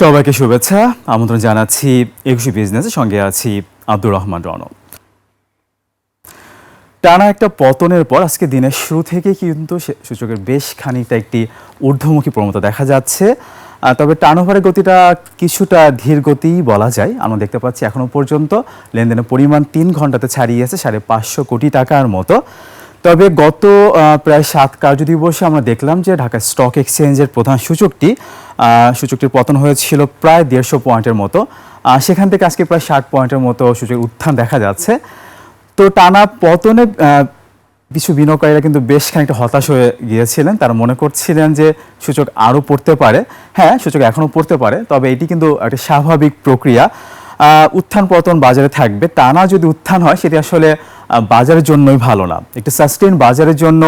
সবাইকে শুভেচ্ছা আমন্ত্রণ জানাচ্ছি ২১ বিজনেসের সঙ্গে আছি আব্দুর রহমান রণ। টানা একটা পতনের পর আজকে দিনের শুরু থেকে কিন্তু সূচকের বেশ খানিকটা একটি ঊর্ধ্বমুখী প্রবণতা দেখা যাচ্ছে। তবে টার্নওভারের গতিটা কিছুটা ধীর গতিই বলা যায়। আমরা দেখতে পাচ্ছি এখনো পর্যন্ত লেনদেনের পরিমাণ ৩ ঘন্টাতে ছাড়িয়েছে ৫৫০ কোটি টাকার মতো। তবে গত প্রায় ৭ কার্যদিবসে আমরা দেখলাম যে ঢাকা স্টক এক্সচেঞ্জের প্রধান সূচকটির পতন হয়েছিল প্রায় ১৫০ পয়েন্টের মতো। সেখান থেকে আজকে প্রায় ৬০ পয়েন্টের মতো সূচকের উত্থান দেখা যাচ্ছে। তো টানা পতনে কিছু বিনিয়োগকারীরা কিন্তু বেশ খানিকটা হতাশ হয়ে গিয়েছিলেন। তারা মনে করছিলেন যে সূচক আরও পড়তে পারে। হ্যাঁ, সূচক এখনও পড়তে পারে, তবে এটি কিন্তু একটা স্বাভাবিক প্রক্রিয়া। উত্থান পতন বাজারে থাকবে। টানা যদি উত্থান হয় সেটি আসলে বাজারের জন্যই ভালো না। একটি সাস্টেইন বাজারের জন্য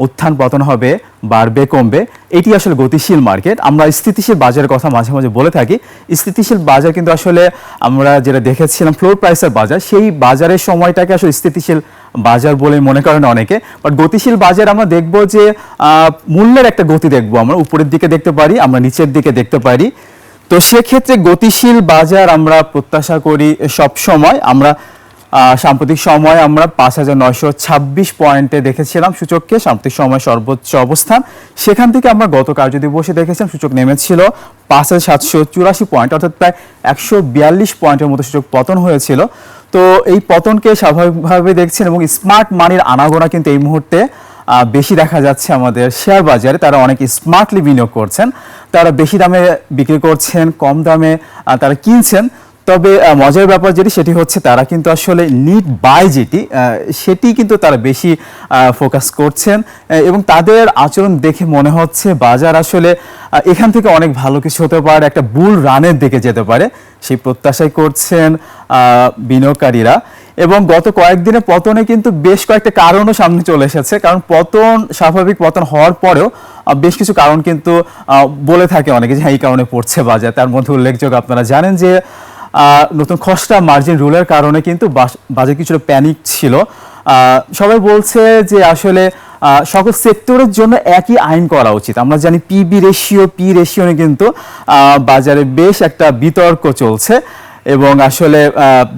উত্থান পতন হবে, বাড়বে কমবে, এটি আসলে গতিশীল মার্কেট। আমরা স্থিতিশীল বাজারের কথা মাঝে মাঝে বলে থাকি। স্থিতিশীল বাজার কিন্তু আসলে আমরা যেটা দেখেছিলাম ফ্লোর প্রাইসের বাজার, সেই বাজারের সময়টাকে আসলে স্থিতিশীল বাজার বলে মনে করেন অনেকে। বাট গতিশীল বাজার আমরা দেখব যে মূল্যের একটা গতি দেখবো, আমরা উপরের দিকে দেখতে পারি, আমরা নিচের দিকে দেখতে পারি। তো সেক্ষেত্রে গতিশীল বাজার আমরা প্রত্যাশা করি সব সময়। আমরা সাম্প্রতিক সময় আমরা ৫,৯২৬ পয়েন্টে দেখেছিলাম সূচককে, সাম্প্রতিক সময় সর্বোচ্চ অবস্থান। সেখান থেকে আমরা গত কার্যদিবসে দেখেছিলাম সূচক নেমেছিল ৫,৭৮৪ পয়েন্ট, অর্থাৎ প্রায় ১৪২ পয়েন্টের মতো সূচক পতন হয়েছিল। তো এই পতনকে স্বাভাবিকভাবে দেখছেন এবং স্মার্ট মানির আনাগোনা কিন্তু এই মুহূর্তে বেশি দেখা যাচ্ছে আমাদের শেয়ার বাজারে। তারা অনেক স্মার্টলি বিনিয়োগ করছেন, তারা বেশি দামে বিক্রি করছেন, কম দামে তারা কিনছেন। তবে মজার ব্যাপার সেটি হচ্ছে তারা কিন্তু আসলে নিড বাই সেটি কিন্তু তারা বেশি ফোকাস করছেন এবং তাদের আচরণ দেখে মনে হচ্ছে বাজার আসলে এখান থেকে অনেক ভালো কিছু হতে পারে, একটা বুল রানের দিকে যেতে পারে, সেই প্রত্যাশাই করছেন বিনিয়োগকারীরা। এবং গত কয়েকদিনে পতনে কিন্তু বেশ কয়েকটা কারণও সামনে চলে এসেছে। কারণ স্বাভাবিক পতন হওয়ার পরেও বেশ কিছু কারণ কিন্তু বলে থাকে অনেকে যে এই কারণে পড়ছে বাজার। তার মধ্যে উল্লেখযোগ্য, আপনারা জানেন যে নতুন খসড়া মার্জিন রুলের কারণে কিন্তু বাজার কিছুটা প্যানিক ছিল। সবাই বলছে যে আসলে সকল সেক্টরের জন্য একই আইন করা উচিত। আমরা জানি পি রেশিও নিয়ে কিন্তু বাজারে বেশ একটা বিতর্ক চলছে এবং আসলে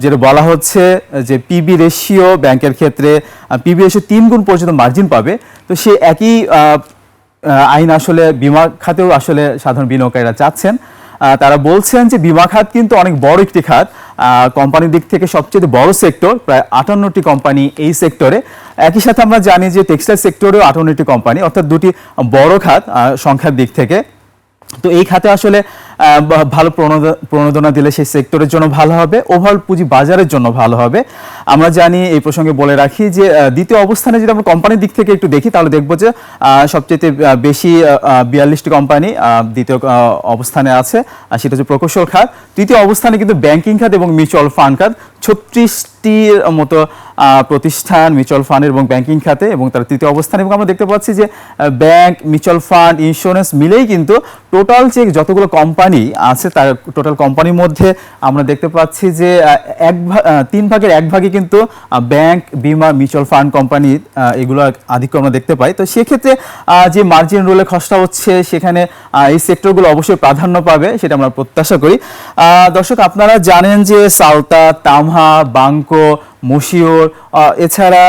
যেটা বলা হচ্ছে যে পিবি রেশিও ব্যাংকের ক্ষেত্রে পিবি রেশিও ৩ গুণ পর্যন্ত মার্জিন পাবে। তো সে একই আইন আসলে বিমা খাতেও আসলে সাধারণ বিনিয়োগকারীরা চাচ্ছেন। তারা বলছেন যে বিমা খাত কিন্তু অনেক বড় একটি খাত, কোম্পানির দিক থেকে সবচেয়ে বড় সেক্টর, প্রায় ৫৮টি কোম্পানি এই সেক্টরে। একই সাথে আমরা জানি যে টেক্সটাইল সেক্টরেও ৫৮টি কোম্পানি, অর্থাৎ দুটি বড় খাত সংখ্যার দিক থেকে। তো এই খাতে আসলে ভালো প্রণোদনা দিলে সেই সেক্টরের জন্য ভালো হবে, ওভারঅল পুঁজি বাজারের জন্য ভালো হবে। আমরা জানি, এই প্রসঙ্গে বলে রাখি যে দ্বিতীয় অবস্থানে যদি আমরা কোম্পানির দিক থেকে একটু দেখি তাহলে দেখব যে সবচেয়ে বেশি ৪২টি কোম্পানি দ্বিতীয় অবস্থানে আছে, সেটা হচ্ছে প্রকৌশল খাত। তৃতীয় অবস্থানে কিন্তু ব্যাংকিং খাত এবং মিউচুয়াল ফান্ড খাত, ৩৬টির মতো প্রতিষ্ঠান মিউচুয়াল ফান্ড এবং ব্যাংকিং খাতে, এবং তার তৃতীয় অবস্থান। এবং আমরা দেখতে পাচ্ছি যে ব্যাংক, মিউচুয়াল ফান্ড, ইন্স্যুরেন্স মিলেই কিন্তু টোটাল যে যতগুলো কোম্পানি আছে তার টোটাল কোম্পানির মধ্যে আমরা দেখতে পাচ্ছি যে 3/1 ভাগে কিন্তু ব্যাংক, বিমা, মিউচুয়াল ফান্ড কোম্পানি এগুলো আধিক্য আমরা দেখতে পাই। তো সেক্ষেত্রে যে মার্জিন রুলে খসড়া হচ্ছে সেখানে এই সেক্টরগুলো অবশ্যই প্রাধান্য পাবে, সেটা আমরা প্রত্যাশা করি। দর্শক, আপনারা জানেন যে সালতা, তামহা, বাংকো, মশিওর, এছাড়া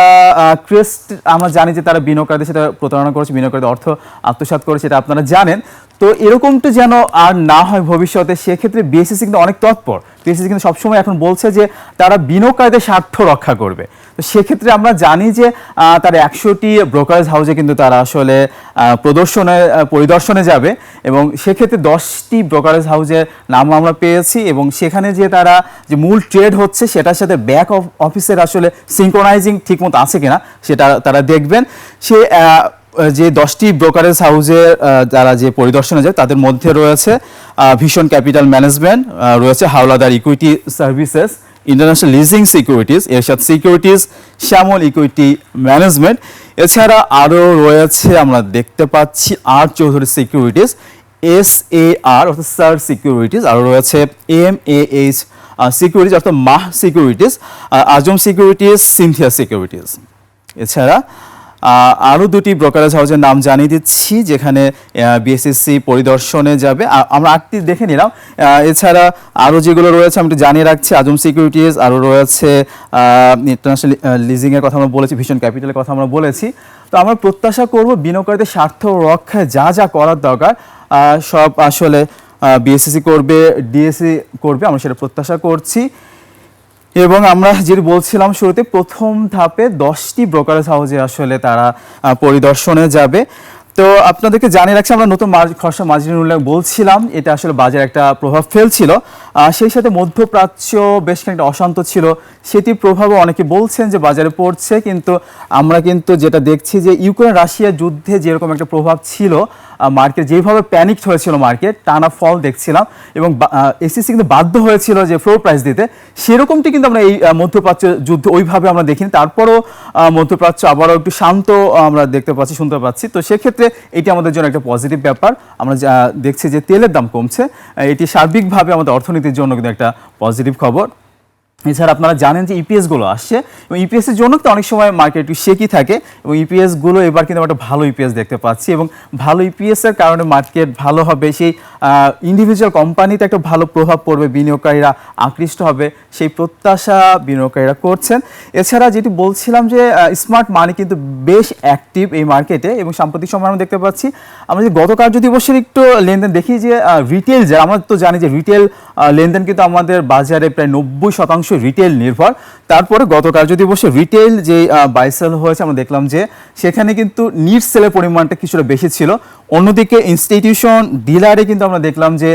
ক্রেস্ট, আমরা জানি যে তারা বিনিয়োগকারীদের সেটা প্রতারণা করেছে, বিনিয়োগকারীদের অর্থ আত্মসাৎ করেছে, এটা আপনারা জানেন। তো এরকমটা যেন আর না হয় ভবিষ্যতে, সেক্ষেত্রে বিএসইসি কিন্তু অনেক তৎপর। বিএসইসি কিন্তু সবসময় এখন বলছে যে তারা বিনিয়োগকারীদের স্বার্থ রক্ষা করবে। তো সেক্ষেত্রে আমরা জানি যে তারা ১০০টি ব্রোকারেজ হাউসে কিন্তু তারা আসলে পরিদর্শনে যাবে এবং সেক্ষেত্রে 10টি ব্রোকারেজ হাউসের নাম আমরা পেয়েছি এবং সেখানে যে তারা যে মূল ট্রেড হচ্ছে সেটার সাথে ব্যাক অফিসের আসলে সিঙ্ক্রোনাইজিং ঠিকমতো আছে কিনা সেটা তারা দেখবেন। যে 10টি ব্রোকারেজ হাউসে যারা যে পরিদর্শনে যায় তাদের মধ্যে রয়েছে ভিশন ক্যাপিটাল ম্যানেজমেন্ট, রয়েছে Howlader equity services, international leasing securities, Ershad securities, Shyamal equity management. এছাড়া আরও রয়েছে, আমরা দেখতে পাচ্ছি আর চৌধুরী সিকিউরিটিজ, SAR অর্থাৎ সার সিকিউরিটিজ, আরও রয়েছে MAH সিকিউরিটিজ অর্থাৎ মাহ সিকিউরিটিজ, আজম সিকিউরিটিজ, সিনথিয়া সিকিউরিটিজ। এছাড়া আরও দুটি ব্রোকারেজ হাউসের নাম জানিয়ে দিচ্ছি যেখানে বিএসসিসি পরিদর্শনে যাবে। আমরা 8টি দেখে নিলাম। এছাড়া আরও যেগুলো রয়েছে আমি একটু জানিয়ে রাখছি, আজম সিকিউরিটিজ, আরও রয়েছে ইন্টারন্যাশনাল লিজিংয়ের কথা আমরা বলেছি, ভিশন ক্যাপিটালের কথা আমরা বলেছি। তো আমরা প্রত্যাশা করব বিনিয়োগকারীদের স্বার্থ রক্ষায় যা যা করার দরকার সব আসলে বিএসসিসি করবে, ডিএসসি করবে, আমরা সেটা প্রত্যাশা করছি। এবং আমরা যেটি বলছিলাম শুরুতে, প্রথম ধাপে 10টি ব্রোকারেজ হাউসে আসলে তারা পরিদর্শনে যাবে। তো আপনাদেরকে জানিয়ে রাখছি, আমরা নতুন খসড়া মার্জিন উল্লেখ বলছিলাম, এটা আসলে বাজারে একটা প্রভাব ফেলছিল। সেই সাথে মধ্যপ্রাচ্য বেশ খানিকটা অশান্ত ছিল, সেটির প্রভাবও অনেকে বলছেন যে বাজারে পড়ছে। কিন্তু আমরা কিন্তু যেটা দেখছি যে ইউক্রেন রাশিয়া যুদ্ধে যেরকম একটা প্রভাব ছিল, মার্কেট যেভাবে প্যানিকড হয়েছিল, মার্কেট টানা ফল দেখছিলাম এবং এসিসি কিন্তু বাধ্য হয়েছিল যে ফ্লোর প্রাইস দিতে, সেরকমটি কিন্তু আমরা এই মধ্যপ্রাচ্য যুদ্ধ ওইভাবে আমরা দেখিনি। তারপরও মধ্যপ্রাচ্য আবারও একটু শান্ত আমরা দেখতে পাচ্ছি, শুনতে পাচ্ছি। তো সেক্ষেত্রে এটি আমাদের জন্য একটা পজিটিভ ব্যাপার। আমরা দেখছি যে তেলের দাম কমছে, এটি সার্বিকভাবে আমাদের অর্থনীতির জন্য কিন্তু একটা পজিটিভ খবর। এছাড়া আপনারা জানেন যে ইপিএসগুলো আসছে এবং ইপিএসের জন্য তো অনেক সময় মার্কেট একটু শেকি থাকে এবং ইপিএসগুলো এবার কিন্তু একটা ভালো ইপিএস দেখতে পাচ্ছি এবং ভালো ইপিএসের কারণে মার্কেট ভালো হবে, সেই ইন্ডিভিজুয়াল কোম্পানিতে একটা ভালো প্রভাব পড়বে, বিনিয়োগকারীরা আকৃষ্ট হবে, সেই প্রত্যাশা বিনিয়োগকারীরা করছেন। এছাড়া যেটি বলছিলাম যে স্মার্ট মানি কিন্তু বেশ অ্যাক্টিভ এই মার্কেটে এবং সাম্প্রতিক সময় আমরা দেখতে পাচ্ছি, আমরা যে গত কার্যদিবসের একটু লেনদেন দেখি যে রিটেল, যে আমরা তো জানি যে রিটেল লেনদেন কিন্তু আমাদের বাজারে প্রায় 90% রিটেল নির্ভর। তারপরে গত কার্যদিবসে রিটেল যে বাই সেল হয়েছে আমরা দেখলাম যে সেখানে কিন্তু নিট সেলের পরিমাণটা কিছুটা বেশি ছিল। অন্যদিকে ইনস্টিটিউশন ডিলারে কিন্তু আমরা দেখলাম যে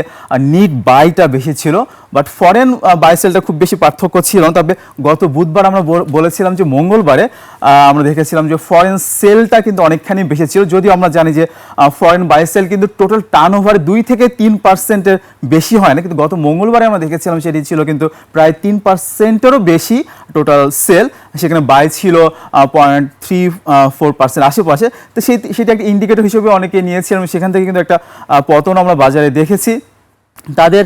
নিট বাইটা বেশি ছিল, বাট ফরেন বাই সেলটা খুব বেশি পার্থক্য ছিল না। তবে গত বুধবার আমরা বলেছিলাম যে মঙ্গলবারে আমরা দেখেছিলাম যে ফরেন সেলটা কিন্তু অনেকখানি বেশি ছিল, যদিও আমরা জানি যে ফরেন বাই সেল কিন্তু টোটাল টার্নওভারে 2 থেকে 3%-এর বেশি হয় না, কিন্তু গত মঙ্গলবারে আমরা দেখেছিলাম সেটি ছিল কিন্তু প্রায় 3%-এরও বেশি টোটাল সেল, সেখানে বাই ছিল 0.34% আশেপাশে। তো সেটা একটা ইন্ডিকেটর হিসেবে অনেকে নিয়েছিলাম, সেখান থেকে কিন্তু একটা পতন আমরা বাজারে দেখেছি। তাদের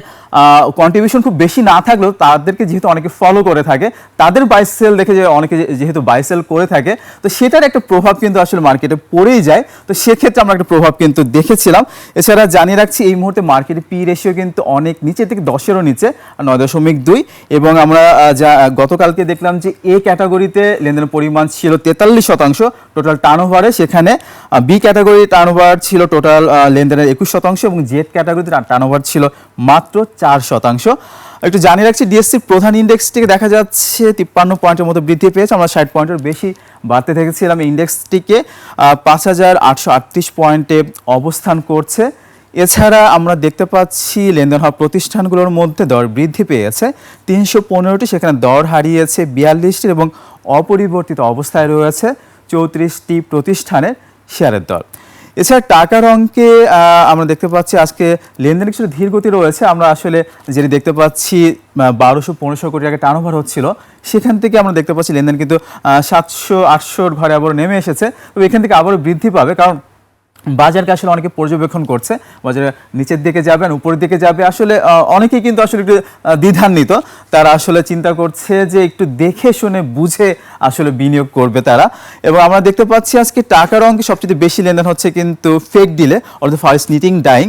কন্ট্রিবিউশন খুব বেশি না থাকলেও তাদেরকে যেহেতু অনেকে ফলো করে থাকে, তাদের বাই সেল দেখে যে অনেকে যেহেতু বাই সেল করে থাকে, তো সেটার একটা প্রভাব কিন্তু আসলে মার্কেটে পড়েই যায়। তো সেক্ষেত্রে আমরা একটা প্রভাব কিন্তু দেখেছিলাম। এছাড়া জানিয়ে রাখছি এই মুহূর্তে মার্কেটে পি রেশিও কিন্তু অনেক নিচে থেকে 10-এরও নিচে, 9.2। এবং আমরা যা গতকালকে দেখলাম যে এ ক্যাটাগরিতে লেনদেনের পরিমাণ ছিল 43% টোটাল টার্নওভারে, সেখানে বি ক্যাটাগরি টার্নওভার ছিল টোটাল লেনদেনের 21% এবং জেড ক্যাটাগরিতে টার্নওভার ছিল মাত্র 4%। একটু জানিয়ে রাখছি ডিএসসির প্রধান ইন্ডেক্সটিকে দেখা যাচ্ছে 53 পয়েন্টের মতো বৃদ্ধি পেয়েছে, আমরা 60 পয়েন্টের বেশি বাড়তে দেখেছিলাম। ইন্ডেক্সটিকে 5838 পয়েন্টে অবস্থান করছে। এছাড়া আমরা দেখতে পাচ্ছি লেনদেন হওয়া প্রতিষ্ঠানগুলোর মধ্যে দর বৃদ্ধি পেয়েছে 315টি, সেখানে দর হারিয়েছে 42টি এবং অপরিবর্তিত অবস্থায় রয়েছে 34টি প্রতিষ্ঠানের শেয়ারের দর। এছাড়া টাকার অঙ্কে আমরা দেখতে পাচ্ছি আজকে লেনদেনের কিছুটা ধীর গতি রয়েছে। আমরা আসলে যেটি দেখতে পাচ্ছি 1200-1500 কোটি টাকা টার্নওভার হচ্ছিল, সেখান থেকে আমরা দেখতে পাচ্ছি লেনদেন কিন্তু 700-800-র ঘরে আবারও নেমে এসেছে। তবে এখান থেকে আবারও বৃদ্ধি পাবে, কারণ বাজারকে আসলে অনেকে পর্যবেক্ষণ করছে, বাজারে নিচের দিকে যাবে আর উপরের দিকে যাবে। আসলে অনেকেই কিন্তু আসলে একটু দ্বিধান্বিত, তারা আসলে চিন্তা করছে যে একটু দেখে শুনে বুঝে আসলে বিনিয়োগ করবে তারা। এবং আমরা দেখতে পাচ্ছি আজকে টাকার অঙ্কে সবচেয়ে বেশি লেনদেন হচ্ছে কিন্তু ফেক ডিলে, অর্থাৎ ফার্স্ট নিটিং ডাইং।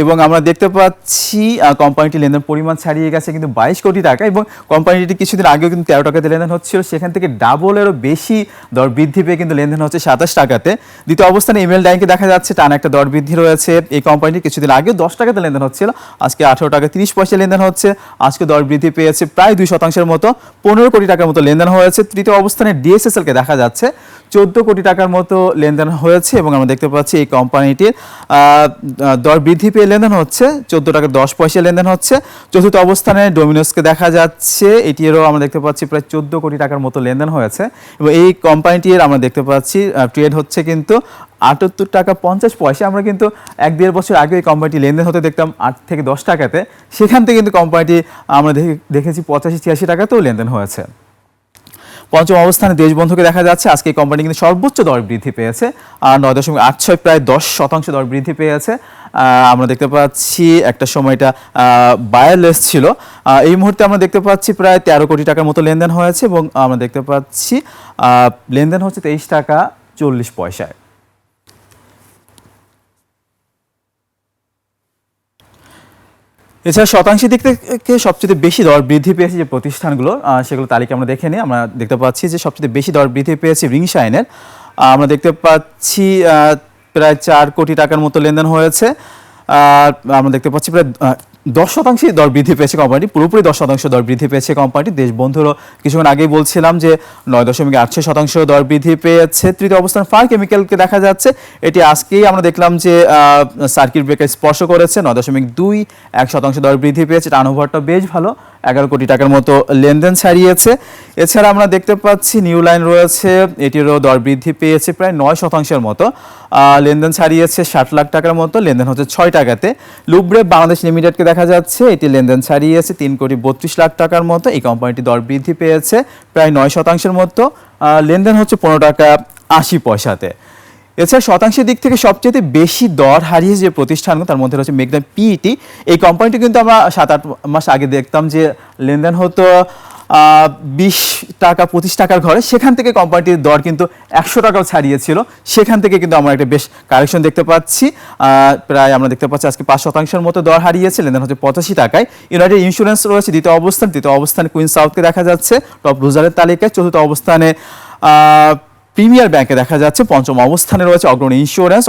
এবং আমরা দেখতে পাচ্ছি কোম্পানিটি লেনদেন পরিমাণ ছাড়িয়ে গেছে কিন্তু 22 কোটি টাকা, এবং কোম্পানিটি কিছুদিন আগেও কিন্তু 13 টাকাতে লেনদেন হচ্ছিল, সেখান থেকে ডাবলেরও বেশি দর বৃদ্ধি পেয়ে কিন্তু লেনদেন হচ্ছে 27 টাকাতে। দ্বিতীয় অবস্থানে এমএল ডাইংকে দেখা যাচ্ছে টানা একটা দর বৃদ্ধি রয়েছে। এই কোম্পানিটি কিছুদিন আগে 10 টাকাতে লেনদেন হচ্ছিল, আজকে 18 টাকা 30 পয়সা লেনদেন হচ্ছে, আজকে দর বৃদ্ধি পেয়েছে প্রায় 2%-এর মতো, 15 কোটি টাকার মতো লেনদেন হয়েছে। তৃতীয় অবস্থানে ডিএসএসএলকে দেখা যাচ্ছে 14 কোটি টাকার মতো লেনদেন হয়েছে, এবং আমরা দেখতে পাচ্ছি এই কোম্পানিটির দর বৃদ্ধি পেয়ে লেনদেন হচ্ছে 14 টাকা 10 পয়সা লেনদেন হচ্ছে। চতুর্থ অবস্থানে ডোমিনোসকে দেখা যাচ্ছে, এটিরও আমরা দেখতে পাচ্ছি প্রায় 14 কোটি টাকার মতো লেনদেন হয়েছে, এবং এই কোম্পানিটির আমরা দেখতে পাচ্ছি ট্রেড হচ্ছে কিন্তু 78 টাকা 50 পয়সা। আমরা কিন্তু 1-1.5 বছর আগে এই কোম্পানিটি লেনদেন হতে দেখতাম 8 থেকে 10 টাকাতে, সেখান থেকে কিন্তু কোম্পানিটি আমরা দেখেছি 85-86 টাকাতেও লেনদেন হয়েছে। পঞ্চম অবস্থানে দেশবন্ধুকে দেখা যাচ্ছে, আজকে এই কোম্পানি কিন্তু সর্বোচ্চ দর বৃদ্ধি পেয়েছে, আর 9.86 প্রায় 10% দর বৃদ্ধি পেয়েছে। আমরা দেখতে পাচ্ছি একটা সময় এটা বায়ারলেস ছিল, এই মুহূর্তে আমরা দেখতে পাচ্ছি প্রায় 13 কোটি টাকার মতো লেনদেন হয়েছে, এবং আমরা দেখতে পাচ্ছি লেনদেন হচ্ছে 23 টাকা 40 পয়সায়। এছাড়া শতাংশের দিক থেকে সবচেয়ে বেশি দর বৃদ্ধি পেয়েছে যে প্রতিষ্ঠানগুলো, সেগুলো তালিকা আমরা দেখে নিই। আমরা দেখতে পাচ্ছি যে সবচেয়ে বেশি দর বৃদ্ধি পেয়েছে রিং শাইনের। আমরা দেখতে পাচ্ছি প্রায় 4 কোটি টাকার মতো লেনদেন হয়েছে। আমরা দেখতে পাচ্ছি প্রায় 10% দর বৃদ্ধি পেয়েছে কোম্পানিটি, পুরোপুরি 10% দর বৃদ্ধি পেয়েছে কোম্পানিটি। দেশবন্ধুরও কিছুক্ষণ আগেই বলছিলাম যে 9.86% দর বৃদ্ধি পেয়েছে। তৃতীয় অবস্থান ফার কেমিক্যালকে দেখা যাচ্ছে, এটি আজকেই আমরা দেখলাম যে সার্কিট ব্রেকার স্পর্শ করেছে, 9.21% দর বৃদ্ধি পেয়েছে। টার্নওভারটা বেশ ভালো, 11 কোটি টাকার মতো লেনদেন ছাড়িয়েছে। এছাড়া আমরা দেখতে পাচ্ছি নিউ লাইন রয়েছে, এটিরও দর বৃদ্ধি পেয়েছে প্রায় 9%-এর মতো, লেনদেন ছাড়িয়েছে 60 লাখ টাকার মতো, লেনদেন হচ্ছে 6 টাকাতে। লুব্রে বাংলাদেশ লিমিটেডকে দেখা যাচ্ছে, এটি লেনদেন ছাড়িয়েছে 3.32 কোটি টাকার মতো। এই কোম্পানিটি দর বৃদ্ধি পেয়েছে প্রায় 9%-এর মতো, লেনদেন হচ্ছে 15 টাকা 80 পয়সাতে। এছাড়া শতাংশের দিক থেকে সবচেয়ে বেশি দর হারিয়েছে যে প্রতিষ্ঠানগুলো, তার মধ্যে রয়েছে মেঘনা পিইটি। এই কোম্পানিটি কিন্তু আমরা 7-8 মাস আগে দেখতাম যে লেনদেন হতো 20 টাকা 25 টাকার ঘরে, সেখান থেকে কোম্পানিটির দর কিন্তু 100 টাকাও ছাড়িয়েছিল। সেখান থেকে কিন্তু আমরা একটা বেশ কারেকশন দেখতে পাচ্ছি, প্রায় আমরা দেখতে পাচ্ছি আজকে 5%-এর মতো দর হারিয়েছে, লেনদেন হচ্ছে 85 টাকায়। ইউনাইটেড ইন্স্যুরেন্স রয়েছে দ্বিতীয় অবস্থানে কুইন সাউথকে দেখা যাচ্ছে টপ লুজারের তালিকায়। চতুর্থ অবস্থানে প্রিমিয়ার ব্যাংকে দেখা যাচ্ছে। পঞ্চম অবস্থানে রয়েছে অগ্রণী ইন্স্যুরেন্স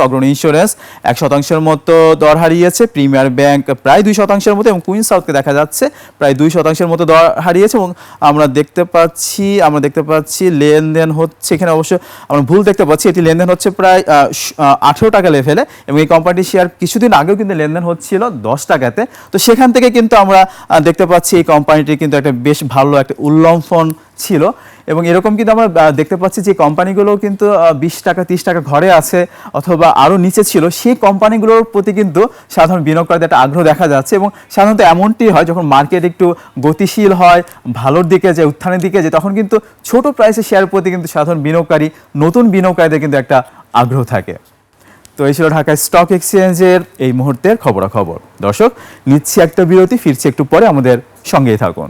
1%-এর মতো দর হারিয়েছে। প্রিমিয়ার ব্যাংক প্রায় 2%-এর মতো, এবং কুইন সাউথকে দেখা যাচ্ছে প্রায় 2%-এর মতো দর হারিয়েছে। এবং আমরা দেখতে পাচ্ছি লেনদেন হচ্ছে, এখানে অবশ্য আমরা ভুল দেখতে পাচ্ছি, এটি লেনদেন হচ্ছে প্রায় 18 টাকা লেভেলে, এবং এই কোম্পানিটির শেয়ার কিছুদিন আগেও কিন্তু লেনদেন হচ্ছিল 10 টাকাতে। তো সেখান থেকে কিন্তু আমরা দেখতে পাচ্ছি এই কোম্পানিটির কিন্তু একটা বেশ ভালো একটা উল্লম্ফন ছিল। এবং এরকম কিন্তু আমরা দেখতে পাচ্ছি যে কোম্পানিগুলো কিন্তু 20 টাকা 30 টাকা ঘরে আছে অথবা আরও নিচে ছিল, সেই কোম্পানিগুলোর প্রতি কিন্তু সাধারণ বিনিয়োগকারীদের একটা আগ্রহ দেখা যাচ্ছে। এবং সাধারণত এমনটি হয় যখন মার্কেট একটু গতিশীল হয়, ভালোর দিকে যায়, উত্থানের দিকে যায়, তখন কিন্তু ছোট প্রাইসের শেয়ারের প্রতি কিন্তু সাধারণ বিনিয়োগকারী, নতুন বিনিয়োগকারীদের কিন্তু একটা আগ্রহ থাকে। তো এই ছিল ঢাকা স্টক এক্সচেঞ্জের এই মুহূর্তের খবরাখবর। দর্শক, নিচ্ছি একটা বিরতি, ফিরছি একটু পরে, আমাদের সঙ্গেই থাকুন।